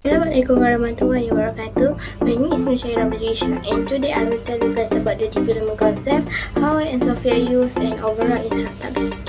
Assalamualaikum warahmatullahi wabarakatuh. My name is Nur Sarah Alia, and today I will tell you guys about the development concept, how and Software use, and overall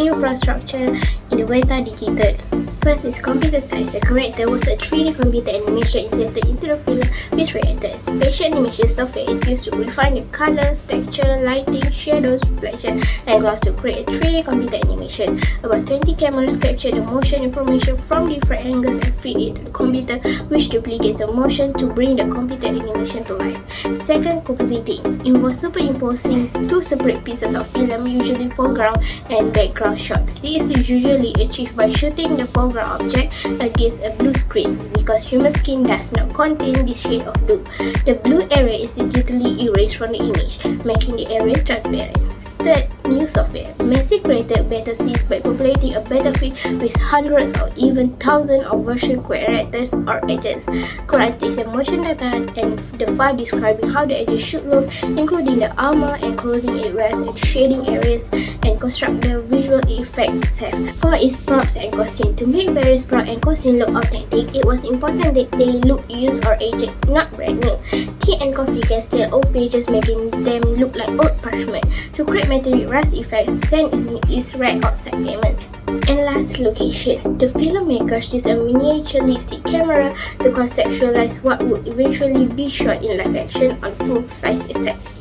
infrastructure in the Weta digital. First is computer science. The character was a 3D computer animation inserted into the film with reactors. Spatial animation software is used to refine the colors, texture, lighting, shadows, reflection, and gloss to create a 3D computer animation. About 20 cameras capture the motion information from different angles and feed it to the computer, which duplicates the motion to bring the computer animation to life. Second, compositing involves superimposing two separate pieces of film, usually foreground and background shots. This is usually achieved by shooting the foreground object against a blue screen because human skin does not contain this shade of blue. The blue area is digitally erased from the image, making the area transparent. Third, new software. Messi created better scenes by populating a battlefield with hundreds or even thousands of virtual characters or agents. Granting the motion data and the file describing how the agent should look, including the armor and clothing areas and shading areas, and construct the visual effects have. 4 is props and costume. To make various props and costume look authentic, it was important that they look used or aged, not brand new. Tea and coffee can steal old pages, making them look like old parchment. To create metallic rust effects, sand is red outside elements. And last, locations. The filmmakers used a miniature lipstick camera to conceptualize what would eventually be shot in live action on full-size sets.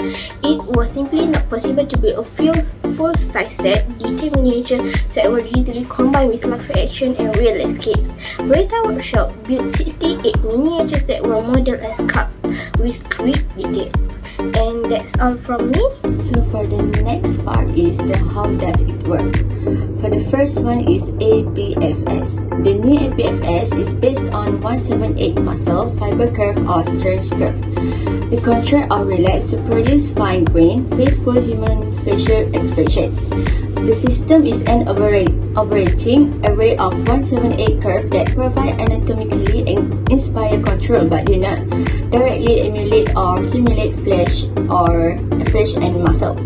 It was simply not possible to build a full-size set. Detailed miniature sets were digitally combined with live action and real escapes. Weta Workshop built 68 miniatures that were modeled as sculpted with great detail. And that's all from me. So for the next part is the how does it work. For the first one is APFS. The new APFS is based on 178 muscle fiber curve or stretch curve. The contract or relax to produce fine grain, faithful human facial expression. The system is an overarching array of 178 curves that provide anatomically inspired control but do not directly emulate or simulate flesh and muscle.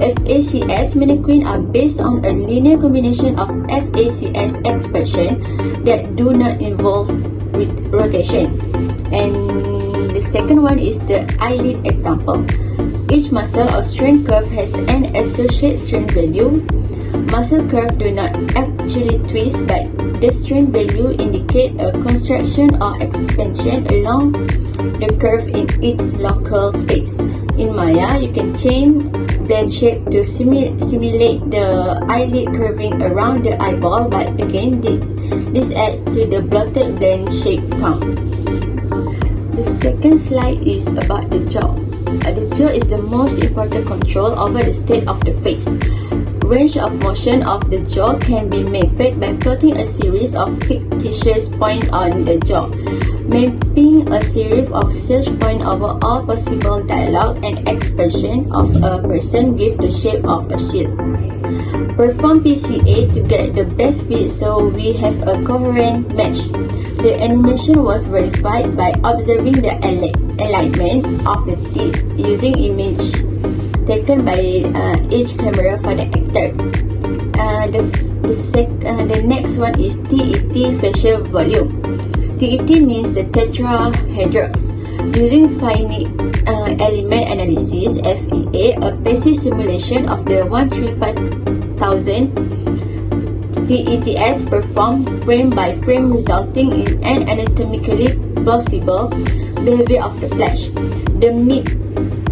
FACS mannequin are based on a linear combination of FACS expression that do not involve with rotation. And the second one is the eyelid example. Each muscle or strength curve has an associated strength value. Muscle curve do not actually twist, but the strength value indicate a contraction or expansion along the curve in its local space. In Maya, you can change blend shape to simulate the eyelid curving around the eyeball, but again, this adds to the blotted blend shape count. The second slide is about the jaw. The jaw is the most important control over the state of the face. Range of motion of the jaw can be mapped by plotting a series of fictitious points on the jaw. Mapping a series of such points over all possible dialogue and expression of a person gives the shape of a shield. Perform PCA to get the best fit so we have a coherent match. The animation was verified by observing the alignment of the teeth using image taken by each camera for the actor. The next one is TET facial volume. TET means the tetrahedrons. Using finite element analysis (FEA), a basic simulation of the 135,000 TETs performed frame by frame, resulting in an anatomically plausible behavior of the flesh. The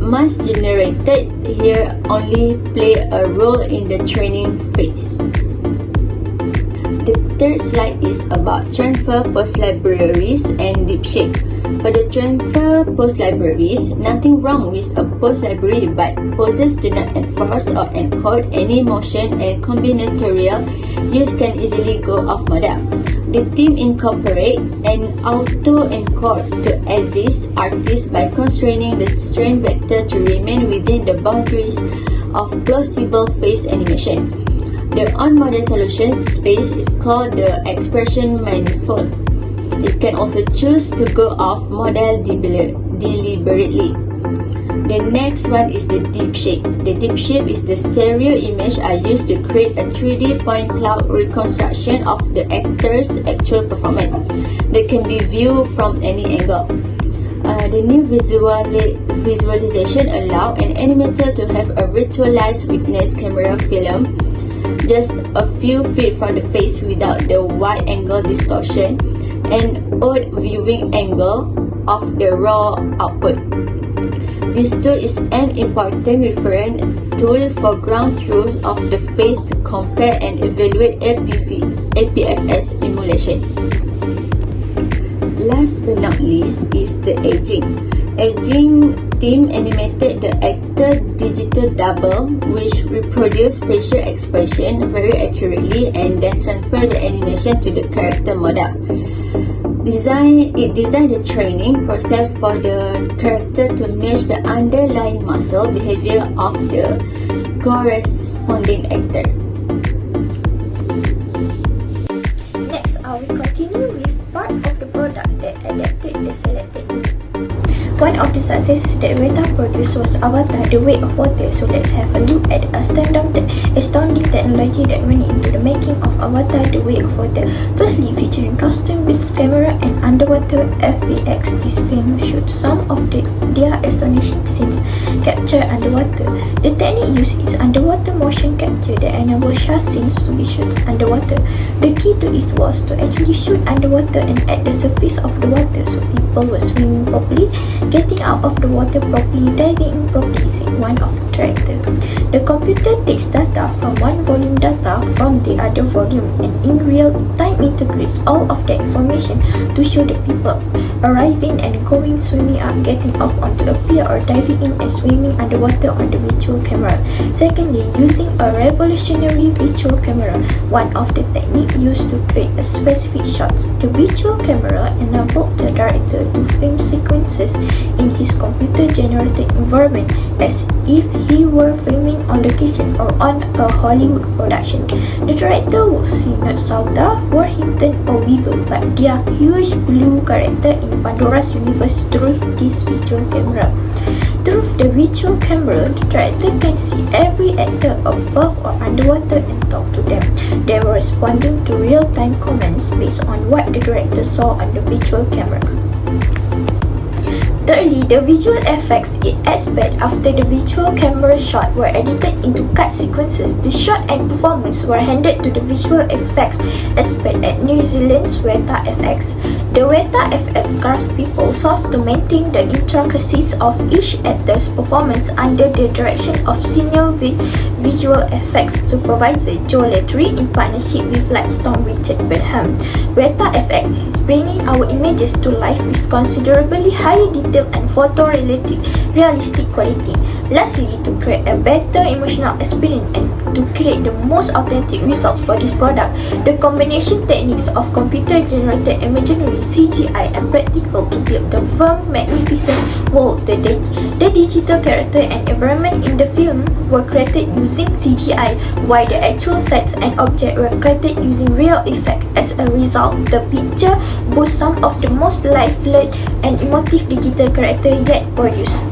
mass generated here only play a role in the training phase. The third slide is about transfer post libraries and deep shape. For the transfer post libraries, nothing wrong with a post library, but poses do not enforce or encode any motion and combinatorial use can easily go off model. The team incorporate an auto-encode to assist artists by constraining the strain vector to remain within the boundaries of plausible face animation. The on-model solution space is called the expression manifold. It can also choose to go off model deliberately. The next one is the deep shape. The deep shape is the stereo image are used to create a 3D point cloud reconstruction of the actor's actual performance. They can be viewed from any angle. The new visualization allow an animator to have a virtualized witness camera film just a few feet from the face without the wide angle distortion and odd viewing angle of the raw output. This tool is an important reference tool for ground truth of the face to compare and evaluate APFS emulation. Last but not least is the aging. Aging team animated the actor digital double, which reproduce facial expression very accurately and then transfer the animation to the character model. It designed the training process for the character to match the underlying muscle behavior of the corresponding actor. Next, I will continue with part of the product that adapted the selected image. One of the successes that Weta produced was Avatar: The Way of Water. So let's have a look at the astounding technology that went into the making of Avatar: The Way of Water. Firstly, featuring custom-built camera and underwater FVX, this film shoots some of their astonishing scenes captured underwater. The technique used is underwater motion capture that enables such scenes to be shot underwater. The key to it was to actually shoot underwater and at the surface of the water, so people were swimming properly, getting out of the water properly, diving in properly is one of the characters. The computer takes data from one volume data from the other volume and in real time integrates all of the information to show the people arriving and going, swimming up, getting off onto a pier or diving in and swimming underwater on the virtual camera. Secondly, using a revolutionary virtual camera, one of the techniques used to create a specific shots. The virtual camera enabled the director to film sequences in his computer-generated environment as if he were filming on location or on a Hollywood production. The director would see not Sauda, Warrington or Weaver, but their huge blue character in Pandora's universe through this virtual camera. Through the virtual camera, the director can see every actor above or underwater and talk to them. They were responding to real-time comments based on what the director saw on the virtual camera. Thirdly, the visual effects it aspect after the virtual camera shot were edited into cut sequences. The shot and performance were handed to the visual effects aspect at New Zealand's Weta FX. The Weta FX craftspeople sought to maintain the intricacies of each actor's performance under the direction of senior visual effects supervisor Joe Lettery in partnership with Lightstorm Richard Benham. Weta FX is bringing our images to life with considerably higher detail and photorealistic quality. Lastly, to create a better emotional experience and to create the most authentic result for this product, the combination techniques of computer-generated imagery, CGI, and practical to build the firm, magnificent world. The digital character and environment in the film were created using CGI, while the actual sets and objects were created using real effects. As a result, the picture boasts some of the most lifelike and emotive digital character yet produced.